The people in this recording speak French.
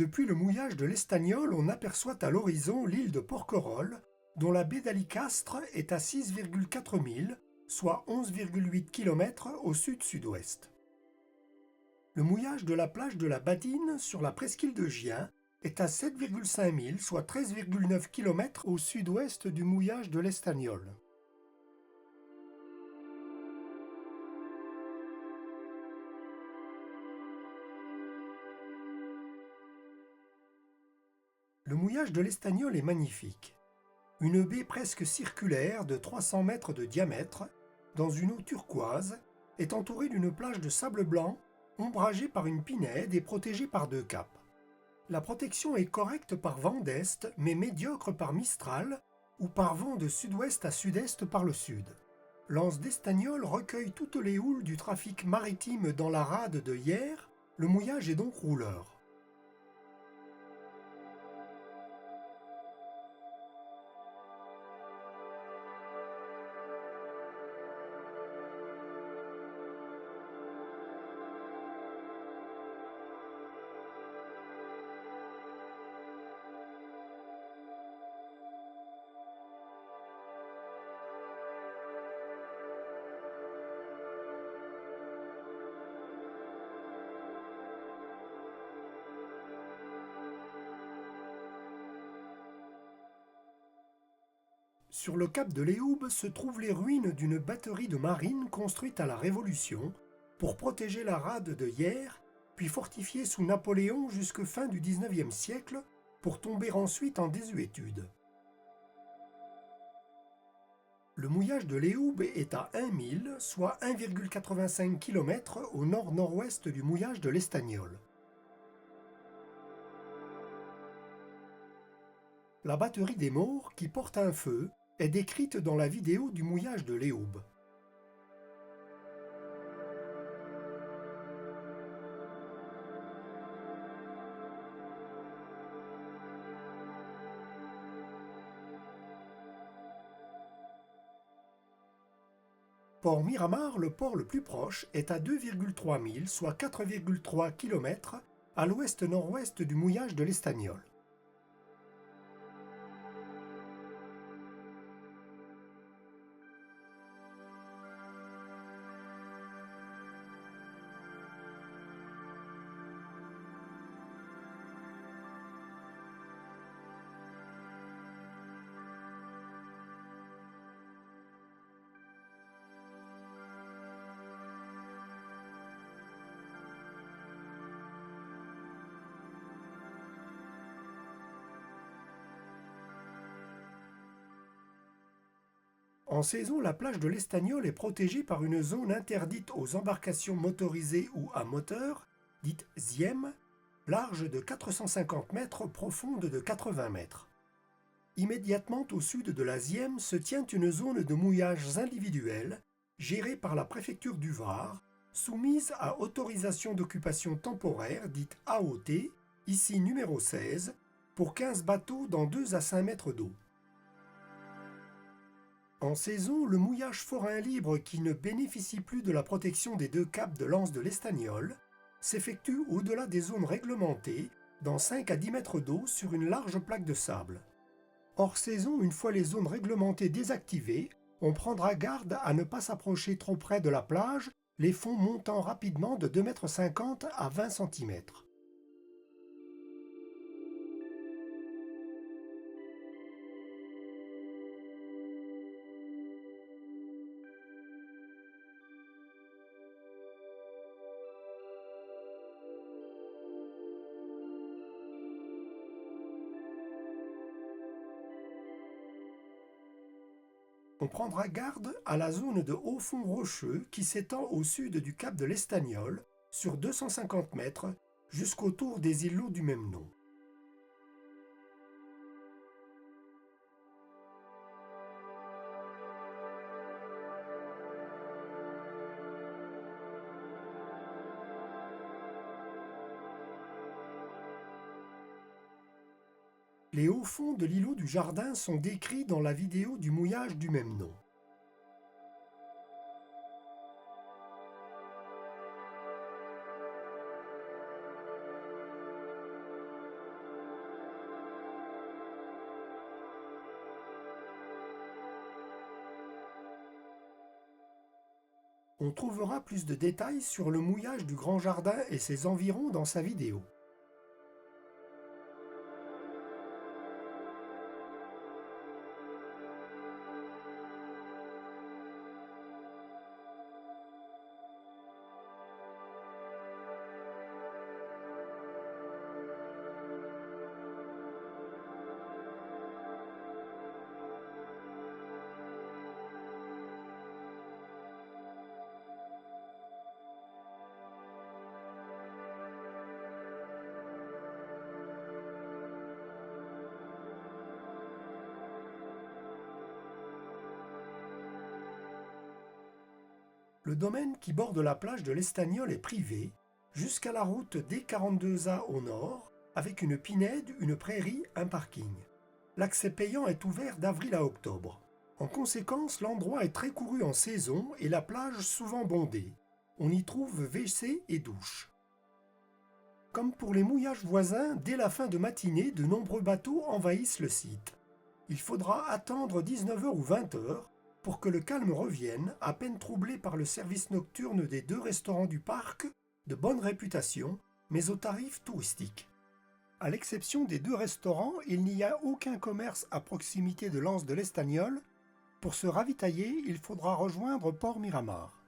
Depuis le mouillage de l'Estagnol, on aperçoit à l'horizon l'île de Porquerolles, dont la baie d'Alicastre est à 6,4 milles, soit 11,8 km au sud-sud-ouest. Le mouillage de la plage de la Badine sur la presqu'île de Gien est à 7,5 milles, soit 13,9 km au sud-ouest du mouillage de l'Estagnol. Le mouillage de l'Estagnol est magnifique. Une baie presque circulaire de 300 mètres de diamètre, dans une eau turquoise, est entourée d'une plage de sable blanc, ombragée par une pinède et protégée par 2 caps. La protection est correcte par vent d'est, mais médiocre par mistral, ou par vent de sud-ouest à sud-est par le sud. L'anse d'Estagnol recueille toutes les houles du trafic maritime dans la rade de Hyères, le mouillage est donc rouleur. Sur le cap de Léoube se trouvent les ruines d'une batterie de marine construite à la Révolution pour protéger la rade de Hyères, puis fortifiée sous Napoléon jusque fin du XIXe siècle pour tomber ensuite en désuétude. Le mouillage de Léoube est à 1 mille, soit 1,85 km au nord-nord-ouest du mouillage de l'Estagnol. La batterie des Maures, qui porte un feu, est décrite dans la vidéo du mouillage de Léoube. Port Miramar, le port le plus proche, est à 2,3 milles, soit 4,3 km, à l'ouest-nord-ouest du mouillage de l'Estagnol. En saison, la plage de l'Estagnol est protégée par une zone interdite aux embarcations motorisées ou à moteur, dite ZIEM, large de 450 mètres, profonde de 80 mètres. Immédiatement au sud de la ZIEM se tient une zone de mouillage individuel, gérée par la préfecture du Var, soumise à autorisation d'occupation temporaire, dite AOT, ici numéro 16, pour 15 bateaux dans 2 à 5 mètres d'eau. En saison, le mouillage forain libre qui ne bénéficie plus de la protection des 2 caps de l'anse de l'Estagnol s'effectue au-delà des zones réglementées, dans 5 à 10 mètres d'eau sur une large plaque de sable. Hors saison, une fois les zones réglementées désactivées, on prendra garde à ne pas s'approcher trop près de la plage, les fonds montant rapidement de 2,50 m à 20 cm. On prendra garde à la zone de haut fond rocheux qui s'étend au sud du cap de l'Estagnol, sur 250 mètres, jusqu'au tour des îlots du même nom. Les hauts fonds de l'îlot du Jardin sont décrits dans la vidéo du mouillage du même nom. On trouvera plus de détails sur le mouillage du Grand Jardin et ses environs dans sa vidéo. Le domaine qui borde la plage de l'Estagnol est privé, jusqu'à la route D42A au nord, avec une pinède, une prairie, un parking. L'accès payant est ouvert d'avril à octobre. En conséquence, l'endroit est très couru en saison et la plage souvent bondée. On y trouve WC et douche. Comme pour les mouillages voisins, dès la fin de matinée, de nombreux bateaux envahissent le site. Il faudra attendre 19h ou 20h pour que le calme revienne, à peine troublé par le service nocturne des 2 restaurants du parc, de bonne réputation, mais au tarif touristique. À l'exception des 2 restaurants, il n'y a aucun commerce à proximité de l'anse de l'Estagnol. Pour se ravitailler, il faudra rejoindre Port Miramar.